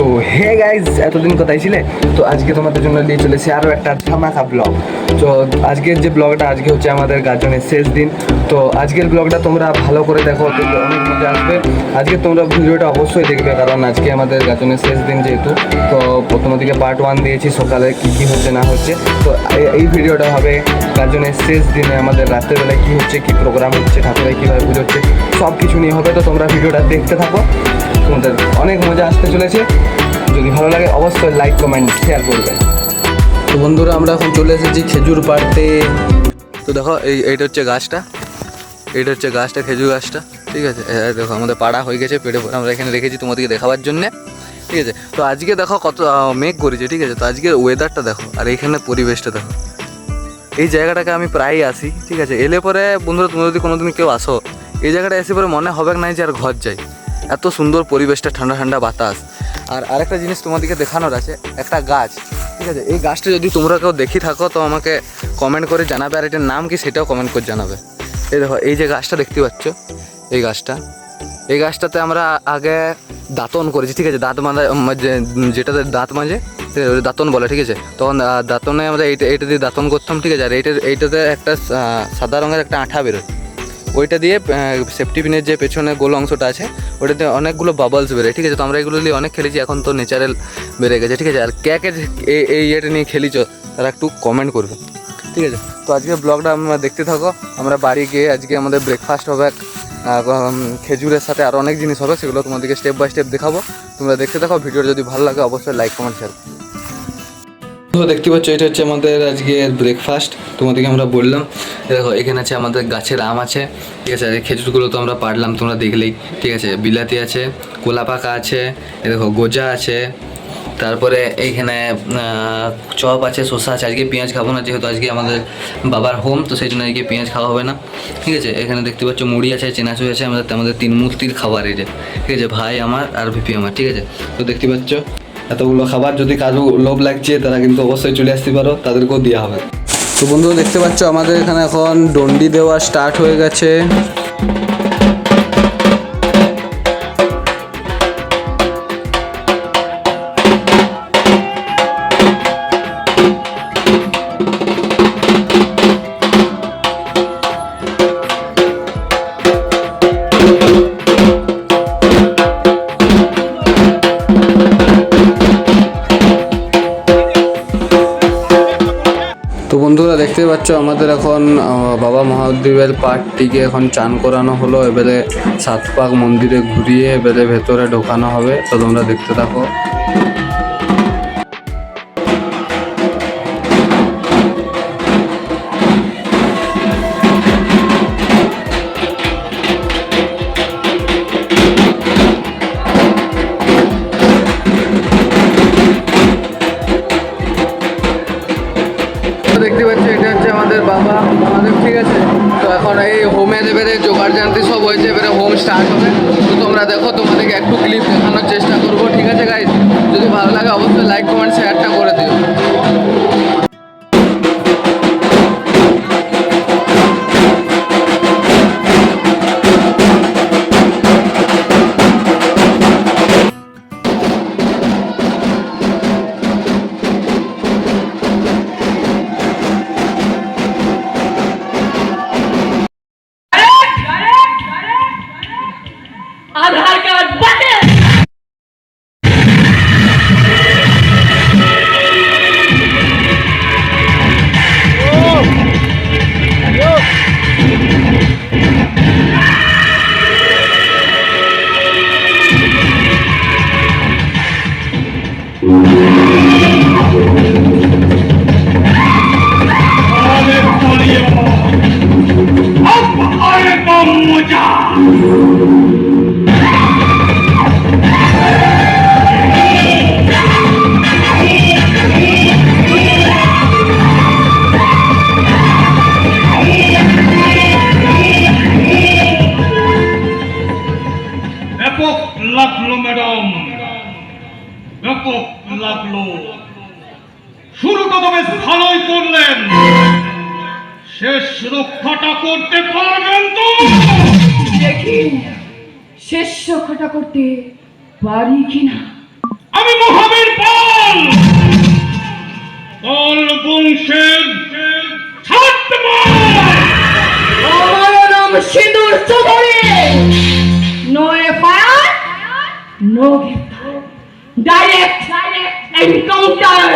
তো hey guys, এতদিন কোথায় ছিলে? তো আজকে তোমাদের জন্য নিয়ে চলেছি আরও একটা ধামাকা ব্লগ। তো আজকের যে ব্লগটা, আজকে হচ্ছে আমাদের গাজনের শেষ দিন। তো আজকের ব্লগটা তোমরা ভালো করে দেখো, দেখবে অনেক মজা আসবে। আজকে তোমরা ভিডিওটা অবশ্যই দেখবে, কারণ আজকে আমাদের গাজনের শেষ দিন যেহেতু। তো প্রথম দিকে পার্ট 1 দিয়েছি সকালে কী হচ্ছে না হচ্ছে। তো এই ভিডিওটা হবে গাজনের শেষ দিনে আমাদের রাত্রেবেলায় কী হচ্ছে, কী প্রোগ্রাম হচ্ছে, ঠাকুরের কীভাবে পুজো হচ্ছে, সব কিছু নিয়ে হবে। তো তোমরা ভিডিওটা দেখতে থাকো, তোমাদের অনেক মজা আসতে চলেছে। যদি ভালো লাগে অবশ্যই লাইক কমেন্ট শেয়ার করবে। তো বন্ধুরা, আমরা এখন চলে এসেছি খেজুর পাড়তে। তো দেখো এইটা হচ্ছে গাছটা, খেজুর গাছটা, ঠিক আছে। দেখো আমাদের পাড়া হয়ে গেছে, পেড়ে আমরা এখানে রেখেছি তোমাদেরকে দেখাবার জন্যে, ঠিক আছে। তো আজকে দেখো কত মেঘ করেছে, ঠিক আছে। তো আজকের ওয়েদারটা দেখো, আর এইখানে পরিবেশটা দেখো। এই জায়গাটাকে আমি প্রায়ই আসি, ঠিক আছে। এলে পরে বন্ধুরা, তোমরা যদি কোনোদিন কেউ আসো এই জায়গাটা এসে পরে মনে হবে না যে আর ঘর যাই। এত সুন্দর পরিবেশটা, ঠান্ডা ঠান্ডা বাতাস। আর আরেকটা জিনিস তোমাদেরকে দেখানোর আছে, একটা গাছ, ঠিক আছে। এই গাছটা যদি তোমরা কেউ দেখি থাকো তো আমাকে কমেন্ট করে জানাবে, আর এটার নাম কি সেটাও কমেন্ট করে জানাবে। এই দেখো, এই যে গাছটা দেখতে পাচ্ছ, এই গাছটাতে আমরা আগে দাঁতন করেছি, ঠিক আছে। দাঁত মাজে, যেটাতে দাঁত মাজে দাঁতন বলে, ঠিক আছে। তখন দাঁতনে আমরা এইটা দিয়ে দাঁতন করতাম, ঠিক আছে। আর এইটাতে একটা সাদা রঙের একটা আঠা বেরোয়, ওইটা দিয়ে সেফটি পিনের যে পেছনে গোল অংশটা আছে ওইটাতে অনেকগুলো বাবলস বেরোয়, ঠিক আছে। তো আমরা এগুলো নিয়ে অনেক খেলেছি, এখন তো ন্যাচারাল বেড়ে গেছে, ঠিক আছে। আর কে এই ইয়েটা নিয়ে খেলিছ তারা একটু কমেন্ট করবে, ঠিক আছে। তো আজকে ব্লগটা আমরা দেখতে থাকো। আমরা বাড়ি গিয়ে আজকে আমাদের ব্রেকফাস্ট হবে, খেজুরের সাথে আরও অনেক জিনিস হবে, সেগুলো তোমাদেরকে স্টেপ বাই স্টেপ দেখাবো। তোমরা দেখতে থাকো, ভিডিওটা যদি ভালো লাগে অবশ্যই লাইক কমেন্ট শেয়ার। তো দেখতে পাচ্ছ, এটা হচ্ছে আমাদের আজকের ব্রেকফাস্ট, তোমাদেরকে আমরা বললাম। দেখো এখানে আছে আমাদের গাছের আম আছে, ঠিক আছে। আর এই খেজুরগুলো তো আমরা পাড়লাম, তোমরা দেখলেই, ঠিক আছে। বিলাতি আছে, কোলা পাকা আছে, দেখো গোজা আছে, তারপরে এইখানে চপ আছে, শসা আছে। আজকে পেঁয়াজ খাবো না, যেহেতু আজকে আমাদের বাবার হোম, তো সেই জন্য আজকে পেঁয়াজ খাওয়া হবে না, ঠিক আছে। এখানে দেখতে পাচ্ছ মুড়ি আছে, চেনাচুর আছে, আমাদের তিন মূর্তির খাবার এই যে, ঠিক আছে। ভাই আমার আর ভিপি আমার, ঠিক আছে। তো দেখতে পাচ্ছ এতগুলো খাবার, যদি কারো লোভ লাগছে তারা কিন্তু অবশ্যই চলে আসতে পারো, তাদেরকেও দেওয়া হবে। তো বন্ধুরা দেখতে পাচ্ছ আমাদের এখানে এখন ডন্ডি দেওয়া স্টার্ট হয়ে গেছে। তো বন্ধুরা দেখতে পাচ্ছ আমাদের এখন বাবা মহাদেবের পাঠটিকে এখন চান করানো হলো। এবারে সাত পাক মন্দিরে ঘুরিয়ে এবারে ভেতরে ঢোকানো হবে। তো তোমরা দেখতে থাকো। দেখতে পাচ্ছি এটা হচ্ছে আমাদের বাবা মহাদেব, ঠিক আছে। তো এখন এই হোমের এবারে জোগাড় জানতে সব হয়েছে, এবারে হোম স্টার্ট হবে। তো তোমরা দেখো, তোমাদেরকে একটু ক্লিপ দেখানোর চেষ্টা করবো, ঠিক আছে গাইজ। যদি ভালো লাগে অবশ্যই লাইক কমেন্ট শেয়ারটা করে দিও। आधार कार्ड बटे अब आएगा मजा। লাগলো ম্যাডাম, ব্যাপক লাগলো। শুরুটা তো বেশ ভালোই করলেন, শেষ রক্ষাটা করতে পারবেন তো? দেখি শেষ রক্ষাটা করতে পারি কিনা। আমি পাল বংশের ছাত্রপাল। আমার নাম সিঁদুর চৌধুরী। নো এফআইআর, নো গ্রেফতার, ডাইরেক্ট এনকাউন্টার।